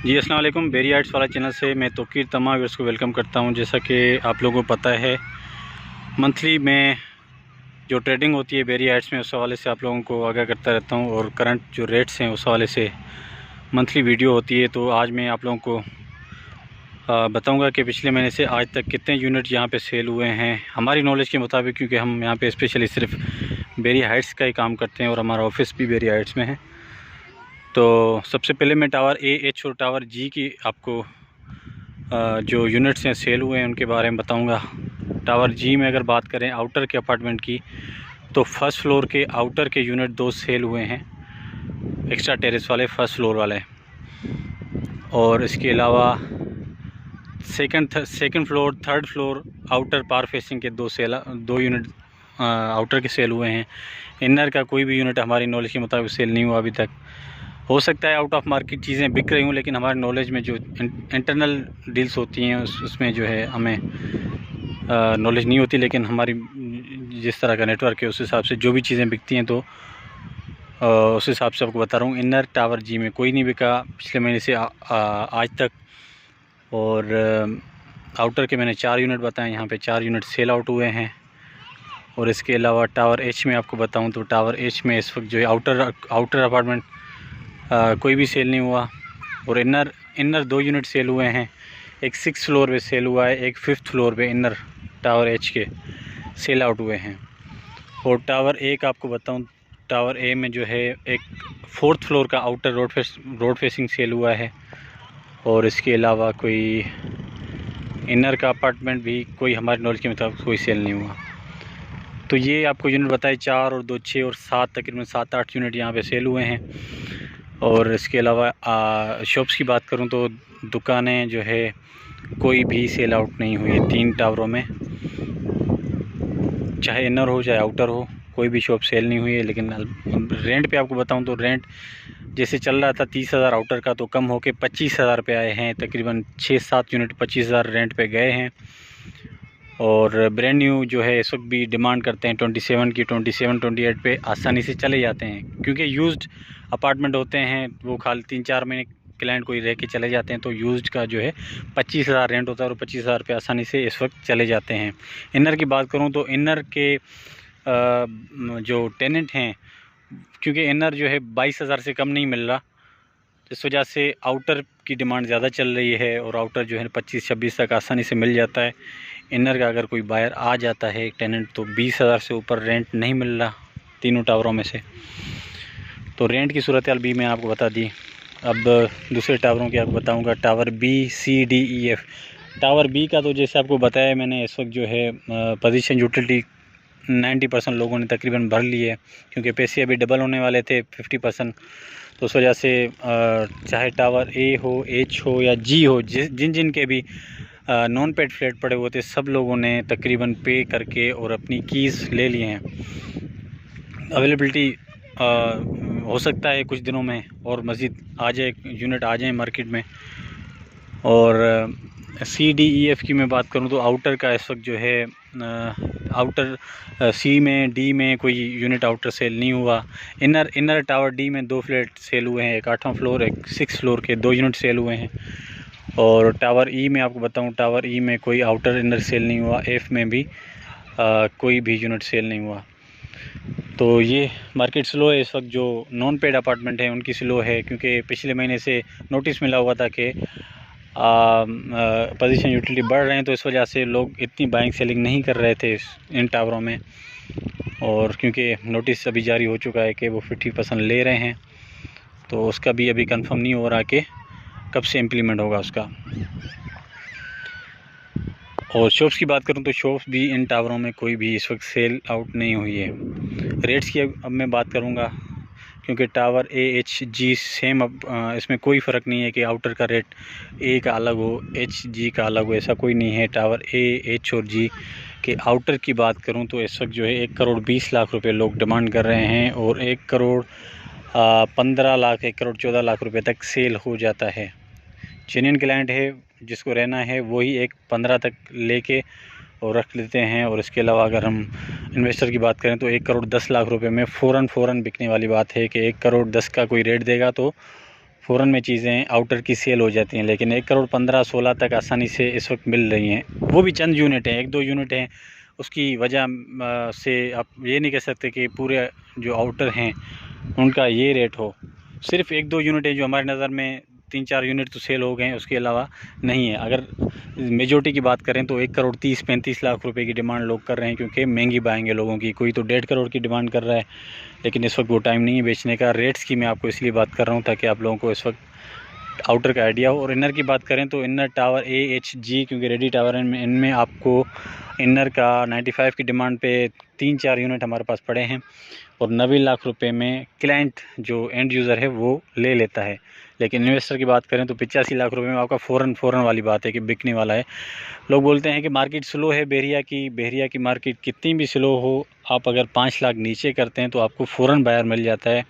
जी अस्सलाम वालेकुम। Berry arts वाला चैनल से मैं तोकीर तमाम व्यूअर्स को वेलकम करता हूं। जैसा कि आप लोगों को पता है, मंथली में जो ट्रेडिंग होती है बेरी आर्ट्स में, उस हवाले से आप लोगों को आगाह करता रहता हूं और करंट जो रेट्स हैं उस हवाले से मंथली वीडियो होती है। तो आज मैं आप लोगों को बताऊंगा कि पिछले महीने से आज तक कितने यूनिट यहां पे सेल हुए हैं हमारी नॉलेज के मुताबिक, क्योंकि हम यहां पे स्पेशली सिर्फ बेरी हाइट्स का ही काम करते हैं और हमारा ऑफिस भी बेरी हाइट्स में है। तो सबसे पहले मैं टावर ए, एच और टावर जी की आपको जो यूनिट्स हैं सेल हुए हैं उनके बारे में बताऊंगा। टावर जी में अगर बात करें आउटर के अपार्टमेंट की, तो फर्स्ट फ्लोर के आउटर के यूनिट 2 सेल हुए हैं, एक्स्ट्रा टेरेस वाले फर्स्ट फ्लोर वाले। और इसके अलावा second floor, third floor outer पार फेसिंग के 2 यूनिट आउटर के सेल हुए हैं। इनर का कोई भी यूनिट हमारी नॉलेज के मुताबिक सेल नहीं हुआ अभी तक। हो सकता है आउट ऑफ मार्केट चीज़ें बिक रही हूँ, लेकिन हमारी नॉलेज में जो इंटरनल डील्स होती हैं उसमें जो है हमें नॉलेज नहीं होती। लेकिन हमारी जिस तरह का नेटवर्क है उस हिसाब से जो भी चीज़ें बिकती हैं तो उस हिसाब से आपको बता रहा हूँ। इनर टावर जी में कोई नहीं बिका पिछले महीने से आज तक। और आउटर के मैंने 4 यूनिट बताए, यहाँ पे 4 यूनिट सेल आउट हुए हैं। और इसके अलावा टावर एच में आपको बताऊँ तो टावर एच में इस वक्त जो है आउटर अपार्टमेंट कोई भी सेल नहीं हुआ। और इनर 2 यूनिट सेल हुए हैं, एक 6th फ्लोर पे सेल हुआ है, एक 5th फ्लोर पे इनर टावर एच के सेल आउट हुए हैं। और टावर ए का आपको बताऊं, टावर ए में जो है एक 4th फ्लोर का आउटर रोड फेसिंग सेल हुआ है। और इसके अलावा कोई इनर का अपार्टमेंट भी कोई हमारी नॉलेज के मुताबिक कोई सेल नहीं हुआ। तो ये आपको यूनिट बताए 4 और 2 6 और 7, तकरीबन 7-8 यूनिट यहाँ पे सेल हुए हैं। और इसके अलावा शॉप्स की बात करूं तो दुकानें जो है कोई भी सेल आउट नहीं हुई है 3 टावरों में, चाहे इनर हो चाहे आउटर हो, कोई भी शॉप सेल नहीं हुई है। लेकिन रेंट पे आपको बताऊं तो रेंट जैसे चल रहा था 30,000 आउटर का, तो कम होके 25,000 पे आए हैं। तकरीबन 6-7 यूनिट 25,000 रेंट पे गए हैं। और ब्रांड न्यू जो है इस वक्त भी डिमांड करते हैं 27 की, 27-28 पे आसानी से चले जाते हैं, क्योंकि यूज्ड अपार्टमेंट होते हैं वो खाली 3-4 महीने क्लाइंट कोई रह के चले जाते हैं। तो यूज्ड का जो है 25,000 रेंट होता है और 25,000 पे आसानी से इस वक्त चले जाते हैं। इनर की बात करूं तो इनर के जो टेनेंट हैं, क्योंकि इनर जो है 22,000 से कम नहीं मिल रहा, इस वजह से आउटर की डिमांड ज़्यादा चल रही है। और आउटर जो है 25-26 तक आसानी से मिल जाता है। इनर का अगर कोई बायर आ जाता है एक टेनेंट, तो 20,000 से ऊपर रेंट नहीं मिल रहा तीनों टावरों में से। तो रेंट की सूरत हाल भी मैं आपको बता दी। अब दूसरे टावरों की आपको बताऊंगा, टावर बी, सी, डी, ई, एफ। टावर बी का तो जैसे आपको बताया मैंने, इस वक्त जो है पोजीशन यूटिलिटी 90% लोगों ने तकरीबन भर ली है, क्योंकि पैसे अभी डबल होने वाले थे 50%। तो उस वजह से चाहे टावर ए हो, एच हो या जी हो, जिन जिन के भी नॉन पेड फ्लैट पड़े हुए थे, सब लोगों ने तकरीबन पे करके और अपनी कीज़ ले लिए हैं। अवेलेबिलिटी हो सकता है कुछ दिनों में और मज़ीद आ जाए, यूनिट आ जाए मार्केट में। और सी, डी, ई, एफ़ की मैं बात करूं तो आउटर का इस वक्त जो है आउटर सी में, डी में कोई यूनिट आउटर सेल नहीं हुआ। इनर टावर डी में 2 फ्लैट सेल हुए हैं, एक 8वां फ्लोर, एक 6th फ्लोर के 2 यूनिट सेल हुए हैं। और टावर ई में आपको बताऊं, टावर ई में कोई आउटर इनर सेल नहीं हुआ, एफ़ में भी कोई भी यूनिट सेल नहीं हुआ। तो ये मार्केट स्लो है इस वक्त। जो नॉन पेड अपार्टमेंट है उनकी स्लो है, क्योंकि पिछले महीने से नोटिस मिला हुआ था कि पोजीशन यूटिलिटी बढ़ रहे हैं, तो इस वजह से लोग इतनी बाइंग सेलिंग नहीं कर रहे थे इन टावरों में। और क्योंकि नोटिस अभी जारी हो चुका है कि वो 50% ले रहे हैं, तो उसका भी अभी कंफर्म नहीं हो रहा कि कब से इम्प्लीमेंट होगा उसका। और शॉप्स की बात करूं तो शॉप्स भी इन टावरों में कोई भी इस वक्त सेल आउट नहीं हुई है। रेट्स की अब मैं बात करूंगा, क्योंकि tower A, H, G same, अब इसमें कोई फ़र्क नहीं है कि आउटर का रेट ए का अलग हो, एच, जी का अलग हो, ऐसा कोई नहीं है। टावर ए, एच और जी के आउटर की बात करूं तो इस वक्त जो है 1 करोड़ 20 लाख रुपए लोग डिमांड कर रहे हैं, और 1 करोड़ 15 लाख, 1 करोड़ 14 लाख रुपए तक सेल हो जाता है। जेन्युइन क्लाइंट है, जिसको रहना है वही 1-15 तक लेके और रख लेते हैं। और इसके अलावा अगर हम इन्वेस्टर की बात करें तो 1 करोड़ 10 लाख रुपए में फ़ौरन बिकने वाली बात है कि 1 करोड़ 10 का कोई रेट देगा तो फ़ौरन में चीज़ें आउटर की सेल हो जाती हैं, लेकिन 1 करोड़ 15-16 तक आसानी से इस वक्त मिल रही हैं। वो भी चंद यूनिट हैं, 1-2 यूनिट हैं। उसकी वजह से आप ये नहीं कह सकते कि पूरे जो आउटर हैं उनका ये रेट हो। सिर्फ 1-2 यूनिट हैं जो हमारी नज़र में 3-4 यूनिट तो सेल हो गए हैं, उसके अलावा नहीं है। अगर मेजॉरिटी की बात करें तो 1 करोड़ 30-35 लाख रुपए की डिमांड लोग कर रहे हैं, क्योंकि महंगी बाएंगे लोगों की। कोई तो 1.5 करोड़ की डिमांड कर रहा है, लेकिन इस वक्त वो टाइम नहीं है बेचने का। रेट्स की मैं आपको इसलिए बात कर रहा हूँ ताकि आप लोगों को इस वक्त आउटर का आइडिया हो। और इनर की बात करें तो इनर टावर AHG, क्योंकि रेडी टावर है, इनमें आपको इनर का 95 की डिमांड पे 3-4 यूनिट हमारे पास पड़े हैं, और 90 लाख रुपए में क्लाइंट जो एंड यूज़र है वो ले लेता है। लेकिन इन्वेस्टर की बात करें तो 85 लाख रुपए में आपका फ़ौरन वाली बात है कि बिकने वाला है। लोग बोलते हैं कि मार्केट स्लो है बेरिया की मार्केट कितनी भी स्लो हो, आप अगर 5 लाख नीचे करते हैं तो आपको फ़ौरन बायर मिल जाता है।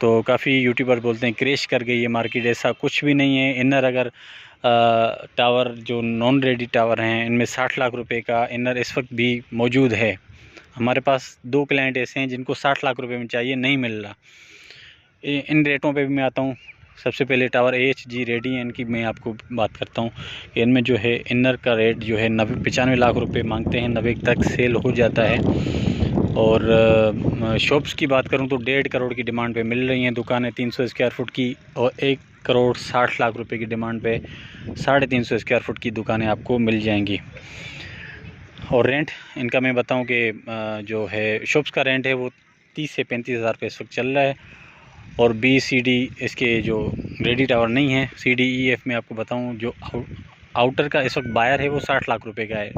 तो काफ़ी यूट्यूबर बोलते हैं क्रैश कर गई ये मार्केट, ऐसा कुछ भी नहीं है। इनर अगर टावर जो नॉन रेडी टावर हैं, इनमें 60 लाख रुपए का इनर इस वक्त भी मौजूद है। हमारे पास 2 क्लाइंट ऐसे हैं जिनको 60 लाख रुपए में चाहिए, नहीं मिल रहा। इन रेटों पे भी मैं आता हूँ। सबसे पहले टावर AHG रेडी है, इनकी मैं आपको बात करता हूँ कि इनमें जो है इनर का रेट जो है 95 लाख रुपए मांगते हैं, 90 तक सेल हो जाता है। और शॉप्स की बात करूँ तो 1.5 करोड़ की डिमांड पे मिल रही हैं दुकानें 300 स्क्वायर फुट की, और 1 करोड़ 60 लाख रुपए की डिमांड पे 350 स्क्वायर फुट की दुकानें आपको मिल जाएंगी। और रेंट इनका मैं बताऊं कि जो है शॉप्स का रेंट है वो 30 से 35 हज़ार रुपये इस वक्त चल रहा है। और BCD इसके जो रेडी टावर नहीं है, CDEF में आपको बताऊं जो आउटर का इस वक्त बायर है वो 60 लाख रुपए का है।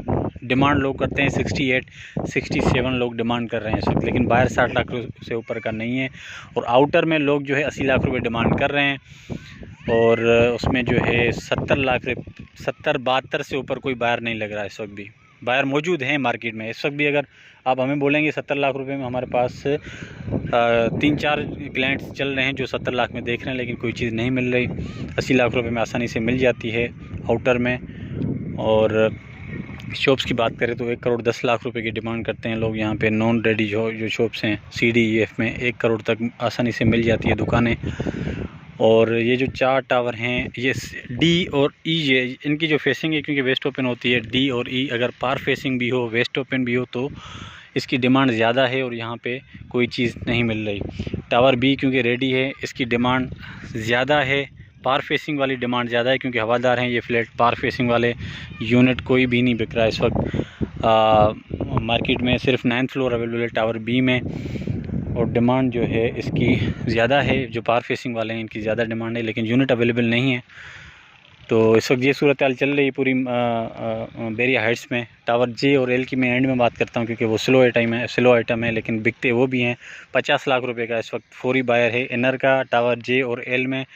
डिमांड लोग करते हैं 68-67 लोग डिमांड कर रहे हैं इस वक्त, लेकिन बायर 60 लाख से ऊपर का नहीं है। और आउटर में लोग जो है 80 लाख रुपए डिमांड कर रहे हैं, और उसमें जो है 70-72 से ऊपर कोई बायर नहीं लग रहा है। इस वक्त भी बायर मौजूद हैं मार्केट में। इस वक्त भी अगर आप हमें बोलेंगे 70 लाख रुपए में, हमारे पास 3-4 क्लाइंट्स चल रहे हैं जो 70 लाख में देख रहे हैं, लेकिन कोई चीज़ नहीं मिल रही। 80 लाख रुपए में आसानी से मिल जाती है आउटर में। और शॉप्स की बात करें तो 1 करोड़ 10 लाख रुपए की डिमांड करते हैं लोग यहाँ पे। नॉन रेडी जो शॉप्स हैं CDEF में 1 करोड़ तक आसानी से मिल जाती है दुकानें। और ये जो 4 टावर हैं ये D और E इनकी जो फेसिंग है, क्योंकि वेस्ट ओपन होती है, D और E अगर पार फेसिंग भी हो वेस्ट ओपन भी हो तो इसकी डिमांड ज़्यादा है, और यहाँ पे कोई चीज़ नहीं मिल रही। टावर B क्योंकि रेडी है, इसकी डिमांड ज़्यादा है, पार फेसिंग वाली डिमांड ज़्यादा है, क्योंकि हवादार हैं ये फ्लैट। पार फेसिंग वाले यूनिट कोई भी नहीं बिक रहा है इस वक्त मार्केट में। सिर्फ 9th फ्लोर अवेलेबल है टावर B में, और डिमांड जो है इसकी ज़्यादा है। जो पार फेसिंग वाले हैं इनकी ज़्यादा डिमांड है, लेकिन यूनिट अवेलेबल नहीं है। तो इस वक्त ये सूरत हाल चल रही है पूरी बेरिया हाइट्स में। टावर J और L की मैं एंड में बात करता हूँ, क्योंकि वो स्लो आइटम है, लेकिन बिकते वो भी हैं। 50 लाख रुपए का इस वक्त फौरी बायर है इनर का टावर J और L में,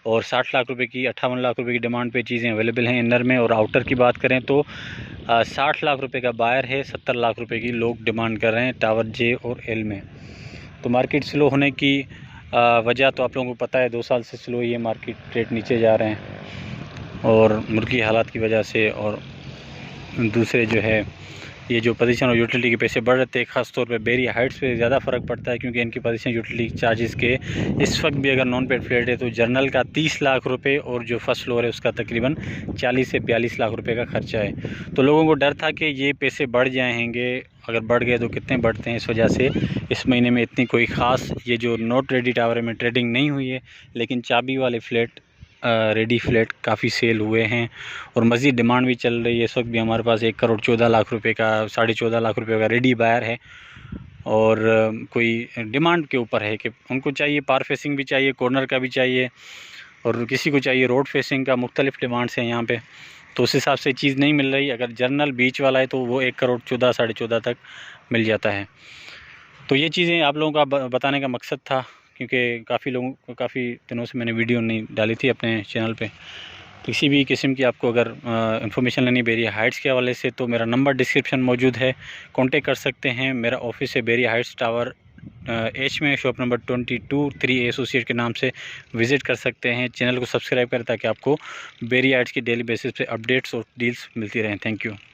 और 60 लाख रुपए की 58 लाख रुपए की डिमांड पे चीज़ें अवेलेबल हैं इनर में। और आउटर की बात करें तो 60 लाख रुपए का बायर है, 70 लाख रुपए की लोग डिमांड कर रहे हैं टावर J और L में। तो मार्केट स्लो होने की वजह तो आप लोगों को पता है, 2 साल से स्लो ही है मार्केट, रेट नीचे जा रहे हैं, और मुल्की हालात की वजह से। और दूसरे जो है ये जो पोजीशन और यूटिलिटी के पैसे बढ़ रहे थे, ख़ास तौर पे बेरिया हाइट्स पे ज़्यादा फ़र्क पड़ता है, क्योंकि इनकी पोजीशन यूटिलिटी चार्जेस के इस वक्त भी अगर नॉन पेड फ्लैट है तो जर्नल का 30 लाख रुपए, और जो फर्स्ट फ्लोर है उसका तकरीबन 40 से 42 लाख रुपए का खर्चा है। तो लोगों को डर था कि ये पैसे बढ़ जाएंगे, अगर बढ़ गए तो कितने बढ़ते हैं। इस वजह से इस महीने में इतनी कोई ख़ास ये जो नॉट रेडी टावर में ट्रेडिंग नहीं हुई है, लेकिन चाबी वाले फ्लैट रेडी फ्लैट काफ़ी सेल हुए हैं, और मज़ीद डिमांड भी चल रही है। इस वक्त भी हमारे पास 1 करोड़ 14 लाख रुपए का 14.5 लाख रुपए का रेडी बायर है, और कोई डिमांड के ऊपर है कि उनको चाहिए पार फेसिंग भी चाहिए, कॉर्नर का भी चाहिए, और किसी को चाहिए रोड फेसिंग का। मुख्तलिफ डिमांड्स हैं यहाँ पे, तो उस हिसाब से चीज़ नहीं मिल रही। अगर जर्नल बीच वाला है तो वो 1 करोड़ 14 14.5 तक मिल जाता है। तो ये चीज़ें आप लोगों का बताने का मकसद था, क्योंकि काफ़ी दिनों से मैंने वीडियो नहीं डाली थी अपने चैनल पे। किसी भी किस्म की आपको अगर इन्फॉर्मेशन लेनी बेरिया हाइट्स के हवाले से, तो मेरा नंबर डिस्क्रिप्शन मौजूद है, कांटेक्ट कर सकते हैं। मेरा ऑफिस है बेरिया हाइट्स टावर H में, शॉप नंबर 22 3A एसोसिएट के नाम से विज़िट कर सकते हैं। चैनल को सब्सक्राइब करें ताकि आपको बेरिया हाइट्स की डेली बेसिस पे अपडेट्स और डील्स मिलती रहें। Thank you.